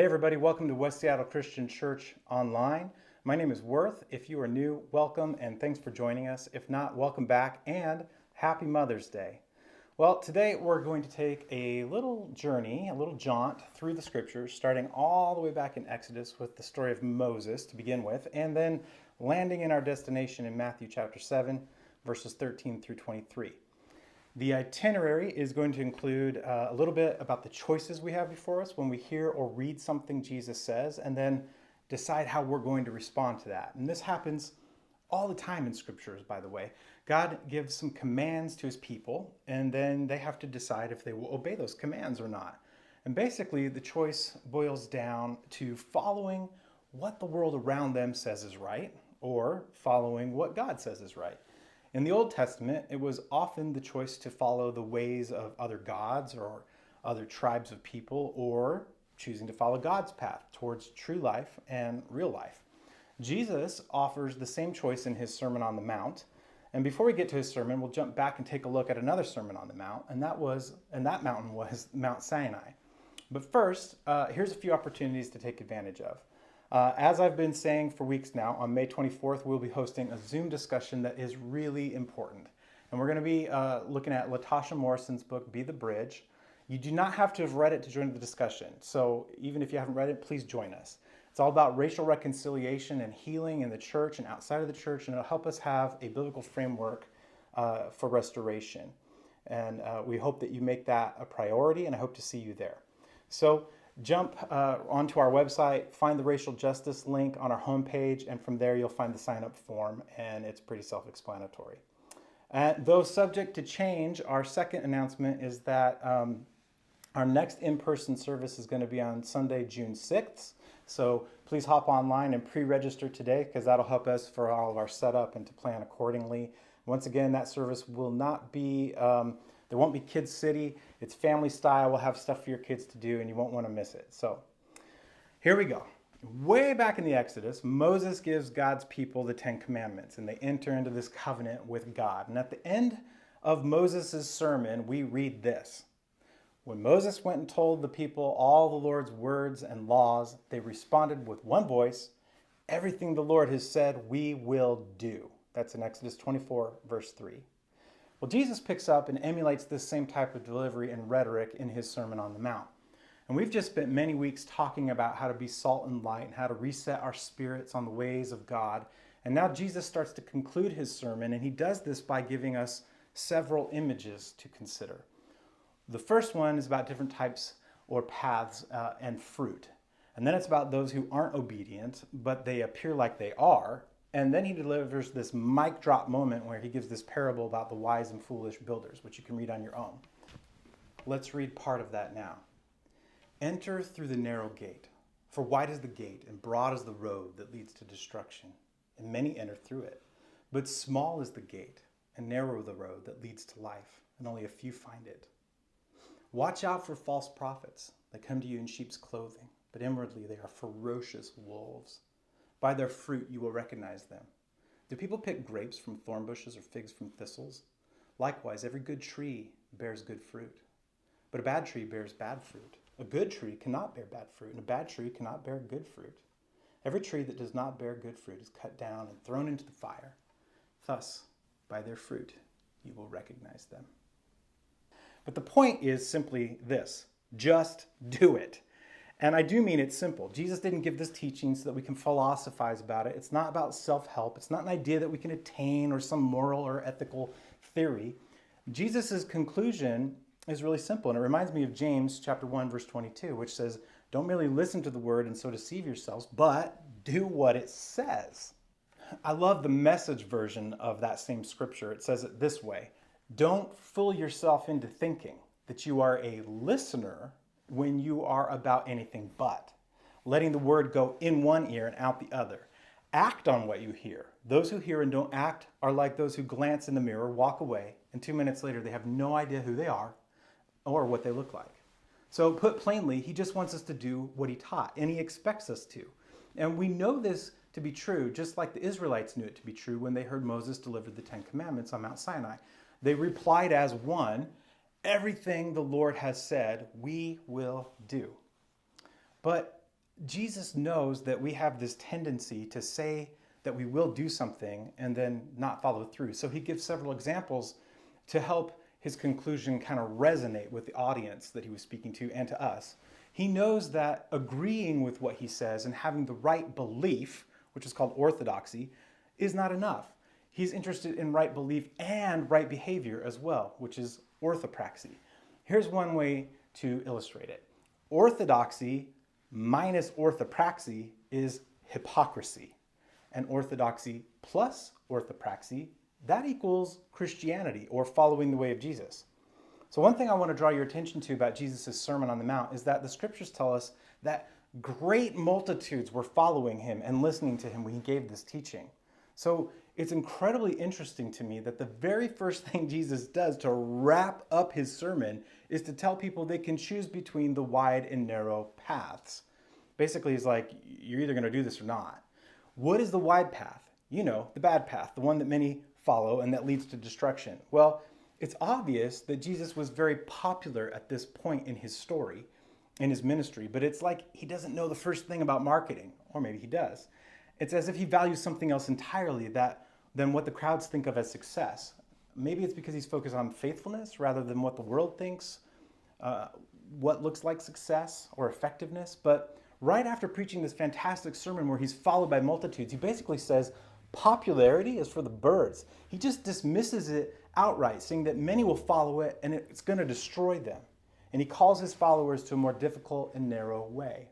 Hey everybody, welcome to West Seattle Christian Church Online. My name is Worth. If you are new, welcome and thanks for joining us. If not, welcome back and happy Mother's Day. Well, today we're going to take a little journey, a little jaunt through the scriptures, starting all the way back in Exodus with the story of Moses to begin with, and then landing in our destination in Matthew chapter 7, verses 13 through 23. The itinerary is going to include a little bit about the choices we have before us when we hear or read something Jesus says, and then decide how we're going to respond to that. And this happens all the time in scriptures, by the way. God gives some commands to his people, and then they have to decide if they will obey those commands or not. And basically, the choice boils down to following what the world around them says is right, or following what God says is right. In the Old Testament, it was often the choice to follow the ways of other gods or other tribes of people, or choosing to follow God's path towards true life and real life. Jesus offers the same choice in his Sermon on the Mount. And before we get to his sermon, we'll jump back and take a look at another Sermon on the Mount, and that mountain was Mount Sinai. But first, here's a few opportunities to take advantage of. As I've been saying for weeks now, on May 24th, we'll be hosting a Zoom discussion that is really important. And we're going to be looking at Latasha Morrison's book, Be the Bridge. You do not have to have read it to join the discussion. So even if you haven't read it, please join us. It's all about racial reconciliation and healing in the church and outside of the church, and it'll help us have a biblical framework for restoration. And we hope that you make that a priority, and I hope to see you there. So jump onto our website, find the racial justice link on our homepage, and from there you'll find the sign-up form, and it's pretty self-explanatory. Though subject to change, our second announcement is that our next in-person service is going to be on Sunday, June 6th. So please hop online and pre-register today, because that'll help us for all of our setup and to plan accordingly. Once again, that service will not be, there won't be Kids City. It's family style. We'll have stuff for your kids to do, and you won't want to miss it. So here we go. Way back in the Exodus, Moses gives God's people the Ten Commandments, and they enter into this covenant with God. And at the end of Moses' sermon, we read this. When Moses went and told the people all the Lord's words and laws, they responded with one voice, "Everything the Lord has said, we will do." That's in Exodus 24, verse 3. Well, Jesus picks up and emulates this same type of delivery and rhetoric in his Sermon on the Mount. And we've just spent many weeks talking about how to be salt and light and how to reset our spirits on the ways of God. And now Jesus starts to conclude his sermon, and he does this by giving us several images to consider. The first one is about different types or paths and fruit. And then it's about those who aren't obedient, but they appear like they are. And then he delivers this mic drop moment where he gives this parable about the wise and foolish builders, which you can read on your own. Let's read part of that now. Enter through the narrow gate, for wide is the gate and broad is the road that leads to destruction, and many enter through it. But small is the gate and narrow the road that leads to life, and only a few find it. Watch out for false prophets that come to you in sheep's clothing, but inwardly they are ferocious wolves. By their fruit you will recognize them. Do people pick grapes from thorn bushes or figs from thistles? Likewise, every good tree bears good fruit, but a bad tree bears bad fruit. A good tree cannot bear bad fruit, and a bad tree cannot bear good fruit. Every tree that does not bear good fruit is cut down and thrown into the fire. Thus, by their fruit you will recognize them. But the point is simply this: just do it. And I do mean it's simple. Jesus didn't give this teaching so that we can philosophize about it. It's not about self-help. It's not an idea that we can attain or some moral or ethical theory. Jesus' conclusion is really simple, and it reminds me of James chapter 1, verse 22, which says, "Don't merely listen to the word and so deceive yourselves, but do what it says." I love the Message version of that same scripture. It says it this way: "Don't fool yourself into thinking that you are a listener when you are about anything but, letting the word go in one ear and out the other. Act on what you hear. Those who hear and don't act are like those who glance in the mirror, walk away, and 2 minutes later they have no idea who they are or what they look like." So put plainly, he just wants us to do what he taught, and he expects us to. And we know this to be true, just like the Israelites knew it to be true when they heard Moses deliver the Ten Commandments on Mount Sinai. They replied as one, "Everything the Lord has said, we will do." But Jesus knows that we have this tendency to say that we will do something and then not follow through. So he gives several examples to help his conclusion kind of resonate with the audience that he was speaking to and to us. He knows that agreeing with what he says and having the right belief, which is called orthodoxy, is not enough. He's interested in right belief and right behavior as well, which is orthopraxy. Here's one way to illustrate it. Orthodoxy minus orthopraxy is hypocrisy. And orthodoxy plus orthopraxy, that equals Christianity, or following the way of Jesus. So one thing I want to draw your attention to about Jesus' Sermon on the Mount is that the scriptures tell us that great multitudes were following him and listening to him when he gave this teaching. So it's incredibly interesting to me that the very first thing Jesus does to wrap up his sermon is to tell people they can choose between the wide and narrow paths. Basically, he's like, you're either going to do this or not. What is the wide path? You know, the bad path, the one that many follow and that leads to destruction. Well, it's obvious that Jesus was very popular at this point in his story, in his ministry, but it's like he doesn't know the first thing about marketing, or maybe he does. It's as if he values something else entirely than what the crowds think of as success. Maybe it's because he's focused on faithfulness rather than what the world thinks, what looks like success or effectiveness. But right after preaching this fantastic sermon where he's followed by multitudes, he basically says, popularity is for the birds. He just dismisses it outright, saying that many will follow it and it's going to destroy them. And he calls his followers to a more difficult and narrow way.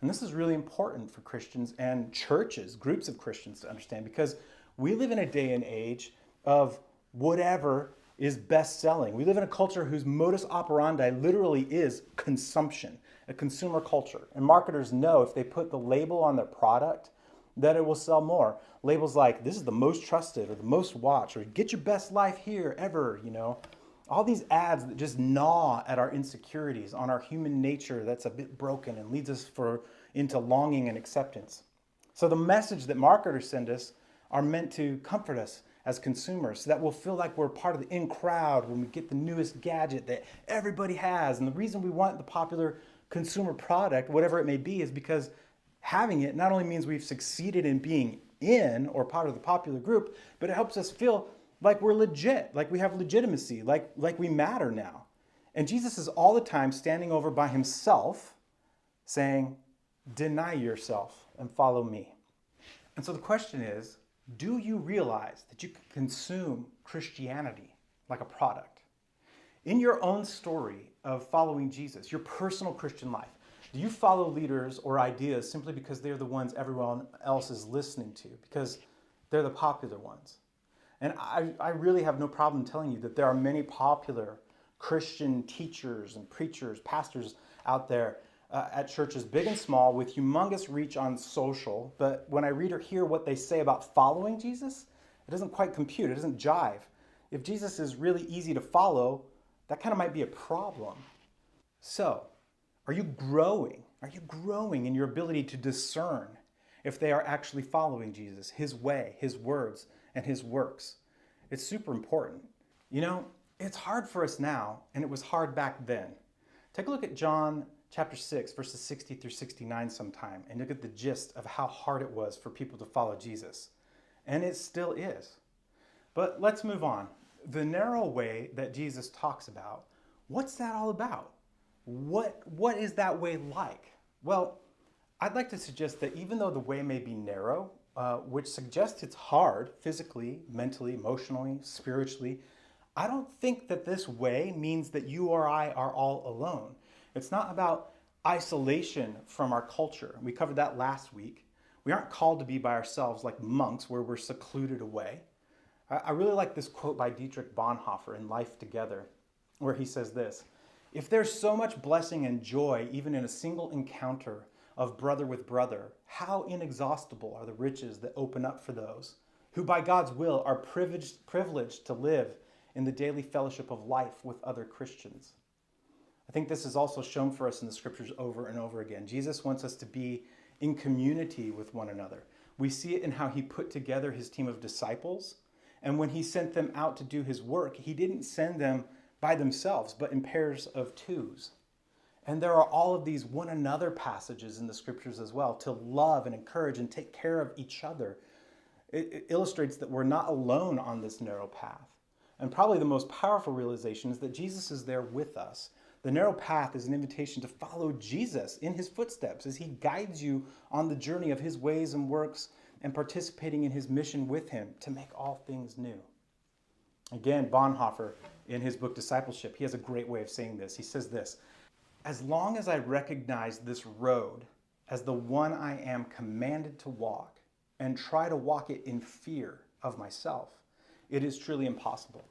And this is really important for Christians and churches, groups of Christians to understand, because we live in a day and age of whatever is best selling. We live in a culture whose modus operandi literally is consumption, a consumer culture. And marketers know if they put the label on their product that it will sell more. Labels like, this is the most trusted or the most watched, or get your best life here ever, you know. All these ads that just gnaw at our insecurities, on our human nature that's a bit broken and leads us into longing and acceptance. So the message that marketers send us are meant to comfort us as consumers so that we'll feel like we're part of the in crowd when we get the newest gadget that everybody has. And the reason we want the popular consumer product, whatever it may be, is because having it not only means we've succeeded in being in or part of the popular group, but it helps us feel like we're legit, like we have legitimacy, like we matter now. And Jesus is all the time standing over by himself saying, deny yourself and follow me. And so the question is, do you realize that you can consume Christianity like a product? In your own story of following Jesus, your personal Christian life, do you follow leaders or ideas simply because they're the ones everyone else is listening to, because they're the popular ones? And I really have no problem telling you that there are many popular Christian teachers and preachers, pastors out there at churches big and small with humongous reach on social. But when I read or hear what they say about following Jesus, it doesn't quite compute. It doesn't jive. If Jesus is really easy to follow, that kind of might be a problem. So, are you growing? Are you growing in your ability to discern if they are actually following Jesus, his way, his words, and his works? It's super important. You know, it's hard for us now, and it was hard back then. Take a look at John chapter 6, verses 60 through 69 sometime, and look at the gist of how hard it was for people to follow Jesus. And it still is. But let's move on. The narrow way that Jesus talks about, what's that all about? What is that way like? Well, I'd like to suggest that even though the way may be narrow, which suggests it's hard physically, mentally, emotionally, spiritually, I don't think that this way means that you or I are all alone. It's not about isolation from our culture. We covered that last week. We aren't called to be by ourselves like monks where we're secluded away. I really like this quote by Dietrich Bonhoeffer in Life Together, where he says this: if there's so much blessing and joy even in a single encounter of brother with brother, how inexhaustible are the riches that open up for those who by God's will are privileged to live in the daily fellowship of life with other Christians. I think this is also shown for us in the scriptures over and over again. Jesus wants us to be in community with one another. We see it in how he put together his team of disciples. And when he sent them out to do his work, he didn't send them by themselves, but in pairs of twos. And there are all of these one another passages in the scriptures as well to love and encourage and take care of each other. It illustrates that we're not alone on this narrow path. And probably the most powerful realization is that Jesus is there with us. The narrow path is an invitation to follow Jesus in his footsteps as he guides you on the journey of his ways and works and participating in his mission with him to make all things new. Again, Bonhoeffer, in his book Discipleship, he has a great way of saying this. He says this: as long as I recognize this road as the one I am commanded to walk and try to walk it in fear of myself, it is truly impossible.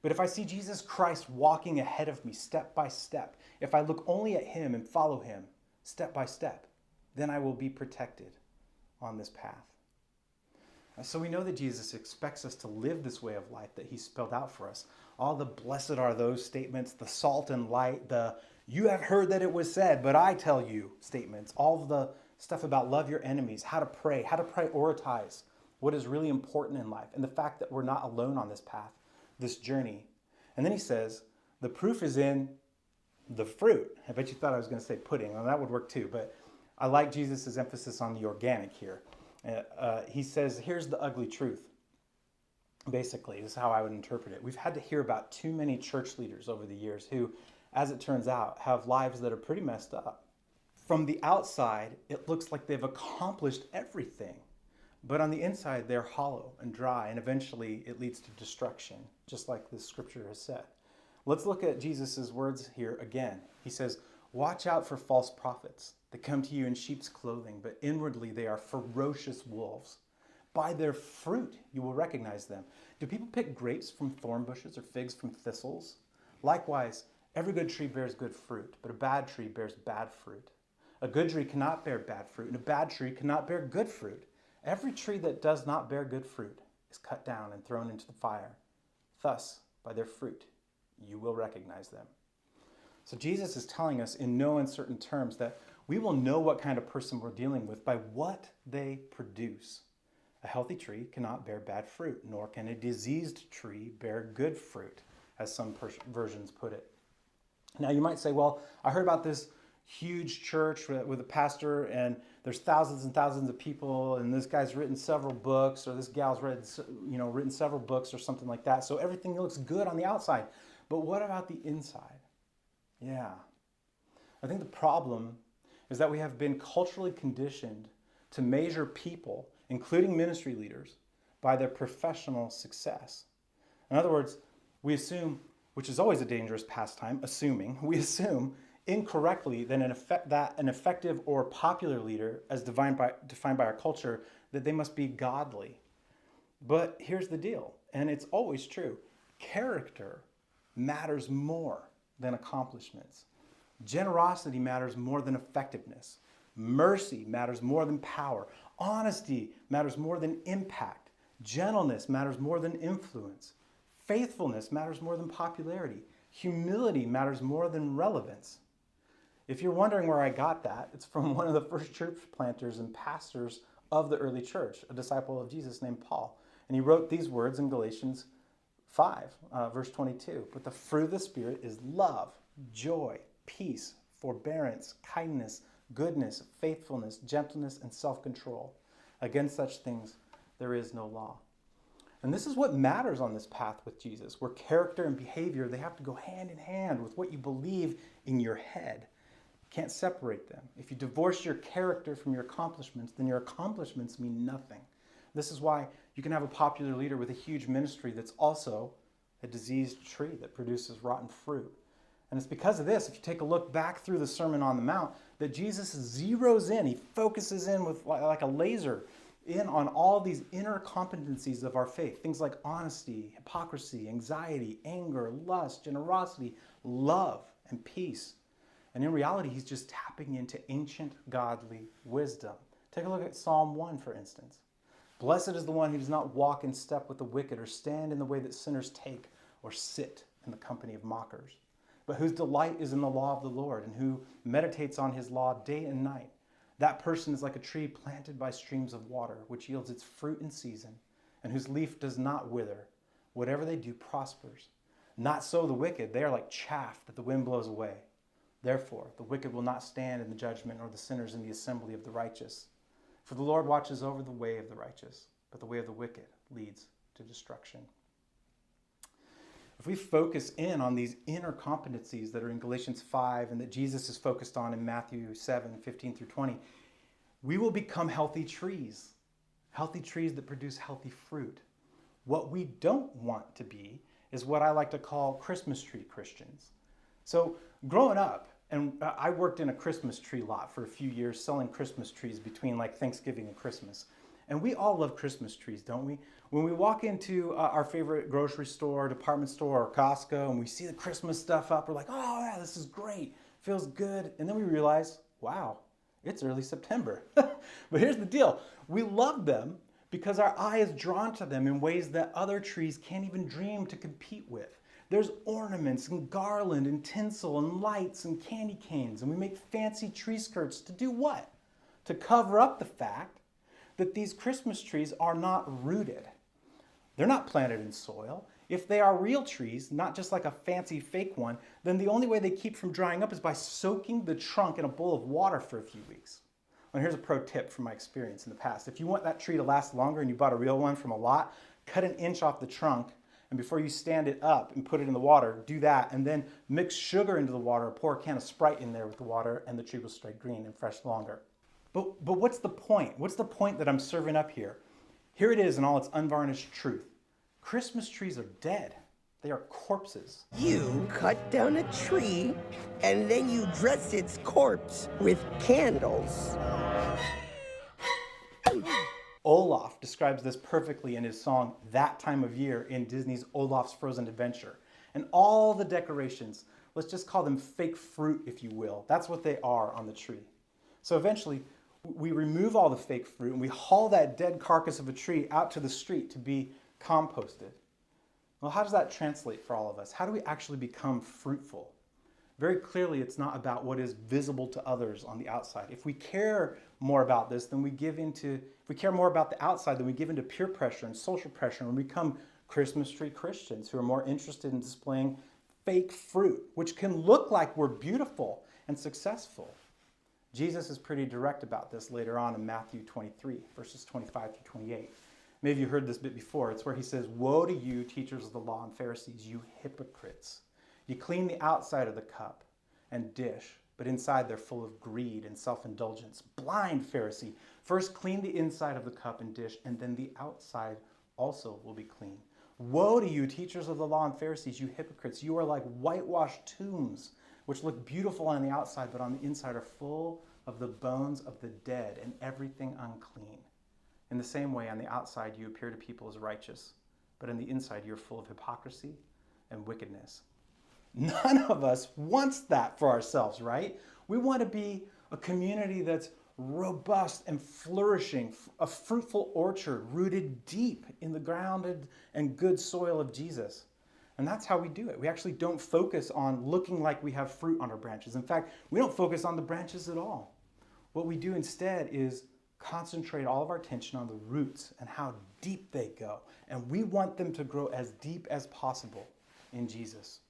But if I see Jesus Christ walking ahead of me step by step, if I look only at him and follow him step by step, then I will be protected on this path. So we know that Jesus expects us to live this way of life that he spelled out for us. All the blessed are those statements, the salt and light, the you have heard that it was said, but I tell you statements, all of the stuff about love your enemies, how to pray, how to prioritize what is really important in life, and the fact that we're not alone on this path, this journey. And then he says, the proof is in the fruit. I bet you thought I was going to say pudding. Well, that would work too, but I like Jesus' emphasis on the organic here. He says, here's the ugly truth. Basically, this is how I would interpret it. We've had to hear about too many church leaders over the years who, as it turns out, have lives that are pretty messed up. From the outside, it looks like they've accomplished everything. But on the inside, they're hollow and dry, and eventually it leads to destruction, just like the scripture has said. Let's look at Jesus' words here again. He says, watch out for false prophets that come to you in sheep's clothing, but inwardly they are ferocious wolves. By their fruit you will recognize them. Do people pick grapes from thorn bushes or figs from thistles? Likewise, every good tree bears good fruit, but a bad tree bears bad fruit. A good tree cannot bear bad fruit, and a bad tree cannot bear good fruit. Every tree that does not bear good fruit is cut down and thrown into the fire. Thus, by their fruit, you will recognize them. So Jesus is telling us in no uncertain terms that we will know what kind of person we're dealing with by what they produce. A healthy tree cannot bear bad fruit, nor can a diseased tree bear good fruit, as some versions put it. Now you might say, well, I heard about this huge church with a pastor and there's thousands and thousands of people and this guy's written several books or this gal's written several books or something like that. So everything looks good on the outside. But what about the inside? Yeah. I think the problem is that we have been culturally conditioned to measure people, including ministry leaders, by their professional success. In other words, we assume, which is always a dangerous pastime, we assume incorrectly that an effective or popular leader, as defined by our culture, that they must be godly. But here's the deal, and it's always true. Character matters more than accomplishments. Generosity matters more than effectiveness. Mercy matters more than power. Honesty matters more than impact. Gentleness matters more than influence. Faithfulness matters more than popularity. Humility matters more than relevance. If you're wondering where I got that, it's from one of the first church planters and pastors of the early church, a disciple of Jesus named Paul. And he wrote these words in Galatians 5, verse 22. But the fruit of the Spirit is love, joy, peace, forbearance, kindness, goodness, faithfulness, gentleness, and self-control. Against such things there is no law. And this is what matters on this path with Jesus, where character and behavior, they have to go hand in hand with what you believe in your head. You can't separate them. If you divorce your character from your accomplishments, then your accomplishments mean nothing. This is why you can have a popular leader with a huge ministry that's also a diseased tree that produces rotten fruit. And it's because of this, if you take a look back through the Sermon on the Mount, that Jesus zeroes in, he focuses in with like a laser in on all these inner competencies of our faith. Things like honesty, hypocrisy, anxiety, anger, lust, generosity, love, and peace. And in reality, he's just tapping into ancient godly wisdom. Take a look at Psalm 1, for instance. Blessed is the one who does not walk in step with the wicked or stand in the way that sinners take or sit in the company of mockers, but whose delight is in the law of the Lord and who meditates on his law day and night. That person is like a tree planted by streams of water, which yields its fruit in season and whose leaf does not wither. Whatever they do prospers. Not so the wicked. They are like chaff that the wind blows away. Therefore, the wicked will not stand in the judgment, nor the sinners in the assembly of the righteous. For the Lord watches over the way of the righteous, but the way of the wicked leads to destruction. If we focus in on these inner competencies that are in Galatians 5 and that Jesus is focused on in Matthew 7, 15 through 20, we will become healthy trees that produce healthy fruit. What we don't want to be is what I like to call Christmas tree Christians. So growing up, and I worked in a Christmas tree lot for a few years selling Christmas trees between like Thanksgiving and Christmas. And we all love Christmas trees, don't we? When we walk into our favorite grocery store, department store, or Costco, and we see the Christmas stuff up, we're like, oh yeah, this is great, feels good. And then we realize, wow, it's early September. But here's the deal. We love them because our eye is drawn to them in ways that other trees can't even dream to compete with. There's ornaments and garland and tinsel and lights and candy canes, and we make fancy tree skirts to do what? To cover up the fact that these Christmas trees are not rooted. They're not planted in soil. If they are real trees, not just like a fancy fake one, then the only way they keep from drying up is by soaking the trunk in a bowl of water for a few weeks. And here's a pro tip from my experience in the past. If you want that tree to last longer and you bought a real one from a lot, cut an inch off the trunk, and before you stand it up and put it in the water, do that, and then mix sugar into the water, or pour a can of Sprite in there with the water, and the tree will stay green and fresh longer. But what's the point? What's the point that I'm serving up here? Here it is in all its unvarnished truth. Christmas trees are dead. They are corpses. You cut down a tree and then you dress its corpse with candles. Olaf describes this perfectly in his song That Time of Year in Disney's Olaf's Frozen Adventure. And all the decorations, let's just call them fake fruit, if you will. That's what they are on the tree. So eventually, we remove all the fake fruit and we haul that dead carcass of a tree out to the street to be composted. Well, how does that translate for all of us? How do we actually become fruitful? Very clearly, it's not about what is visible to others on the outside. If we care more about this, then if we care more about the outside, then we give into peer pressure and social pressure and we become Christmas tree Christians who are more interested in displaying fake fruit, which can look like we're beautiful and successful. Jesus is pretty direct about this later on in Matthew 23, verses 25 through 28. Maybe you heard this bit before. It's where he says, "Woe to you, teachers of the law and Pharisees, you hypocrites! You clean the outside of the cup and dish, but inside they're full of greed and self-indulgence. Blind Pharisee! First clean the inside of the cup and dish, and then the outside also will be clean. Woe to you, teachers of the law and Pharisees, you hypocrites! You are like whitewashed tombs, which look beautiful on the outside, but on the inside are full of the bones of the dead and everything unclean. In the same way, on the outside you appear to people as righteous, but on the inside you're full of hypocrisy and wickedness." None of us wants that for ourselves, right? We want to be a community that's robust and flourishing, a fruitful orchard rooted deep in the grounded and good soil of Jesus. And that's how we do it. We actually don't focus on looking like we have fruit on our branches. In fact, we don't focus on the branches at all. What we do instead is concentrate all of our attention on the roots and how deep they go. And we want them to grow as deep as possible in Jesus.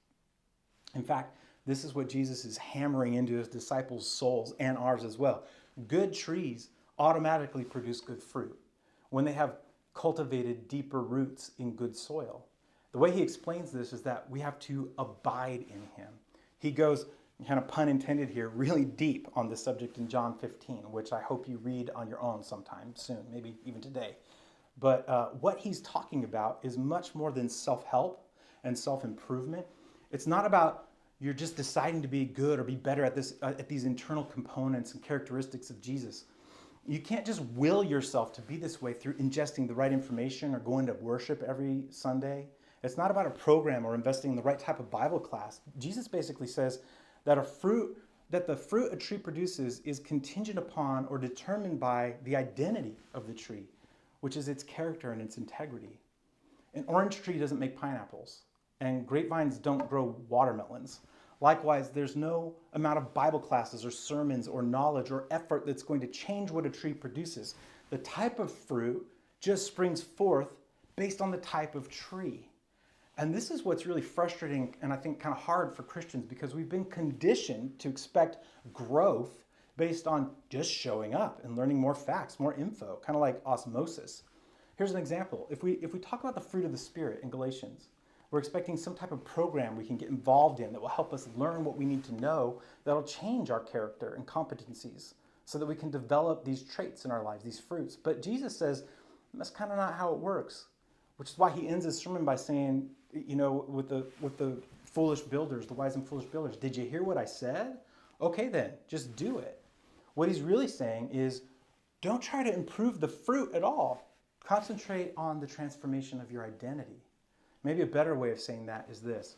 In fact, this is what Jesus is hammering into his disciples' souls and ours as well. Good trees automatically produce good fruit when they have cultivated deeper roots in good soil. The way he explains this is that we have to abide in him. He goes, kind of pun intended here, really deep on this subject in John 15, which I hope you read on your own sometime soon, maybe even today. But what he's talking about is much more than self-help and self-improvement. It's not about you're just deciding to be good or be better at these internal components and characteristics of Jesus. You can't just will yourself to be this way through ingesting the right information or going to worship every Sunday. It's not about a program or investing in the right type of Bible class. Jesus basically says that the fruit a tree produces is contingent upon or determined by the identity of the tree, which is its character and its integrity. An orange tree doesn't make pineapples, and grapevines don't grow watermelons. Likewise, there's no amount of Bible classes or sermons or knowledge or effort that's going to change what a tree produces. The type of fruit just springs forth based on the type of tree. And this is what's really frustrating and I think kind of hard for Christians because we've been conditioned to expect growth based on just showing up and learning more facts, more info, kind of like osmosis. Here's an example. If we talk about the fruit of the Spirit in Galatians, we're expecting some type of program we can get involved in that will help us learn what we need to know, that'll change our character and competencies so that we can develop these traits in our lives, these fruits. But Jesus says that's kind of not how it works, which is why he ends his sermon by saying, with the foolish builders, the wise and foolish builders, did you hear what I said? Okay then, just do it. What he's really saying is, don't try to improve the fruit at all. Concentrate on the transformation of your identity. Maybe a better way of saying that is this.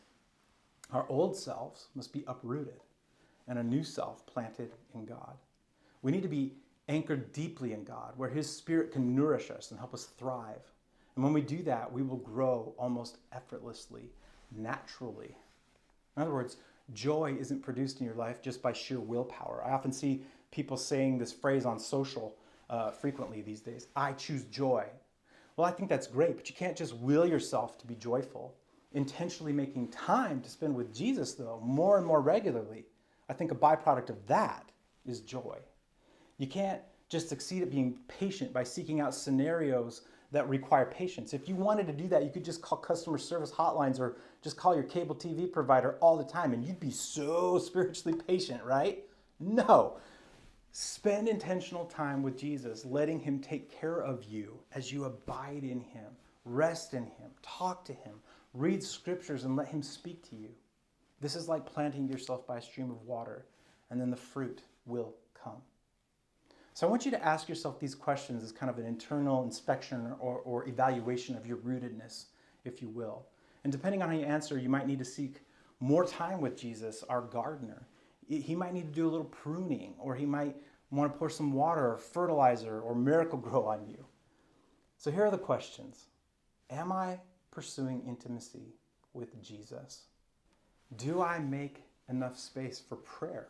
Our old selves must be uprooted and a new self planted in God. We need to be anchored deeply in God, where his Spirit can nourish us and help us thrive. And when we do that, we will grow almost effortlessly, naturally. In other words, joy isn't produced in your life just by sheer willpower. I often see people saying this phrase on social frequently these days, I choose joy. Well, I think that's great, but you can't just will yourself to be joyful. Intentionally making time to spend with Jesus, though, more and more regularly, I think a byproduct of that is joy. You can't just succeed at being patient by seeking out scenarios that require patience. If you wanted to do that, you could just call customer service hotlines or just call your cable TV provider all the time and you'd be so spiritually patient, right? No. Spend intentional time with Jesus, letting him take care of you as you abide in him, rest in him, talk to him, read scriptures and let him speak to you. This is like planting yourself by a stream of water, and then the fruit will come. So I want you to ask yourself these questions as kind of an internal inspection or evaluation of your rootedness, if you will. And depending on how you answer, you might need to seek more time with Jesus, our gardener. He might need to do a little pruning, or he might want to pour some water or fertilizer or miracle grow on you. So here are the questions. Am I pursuing intimacy with Jesus? Do I make enough space for prayer?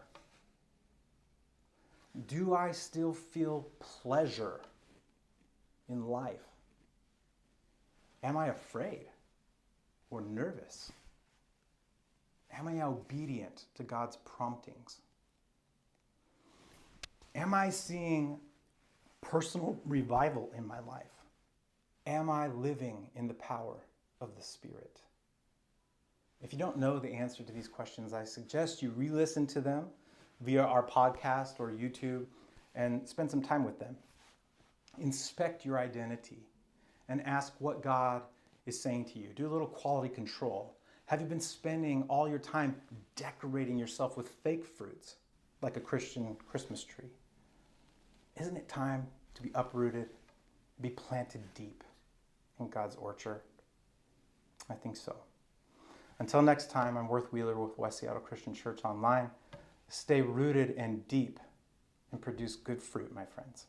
Do I still feel pleasure in life? Am I afraid or nervous? Am I obedient to God's promptings? Am I seeing personal revival in my life? Am I living in the power of the Spirit? If you don't know the answer to these questions, I suggest you re-listen to them via our podcast or YouTube and spend some time with them. Inspect your identity and ask what God is saying to you. Do a little quality control. Have you been spending all your time decorating yourself with fake fruits like a Christian Christmas tree? Isn't it time to be uprooted, be planted deep in God's orchard? I think so. Until next time, I'm Worth Wheeler with West Seattle Christian Church Online. Stay rooted and deep and produce good fruit, my friends.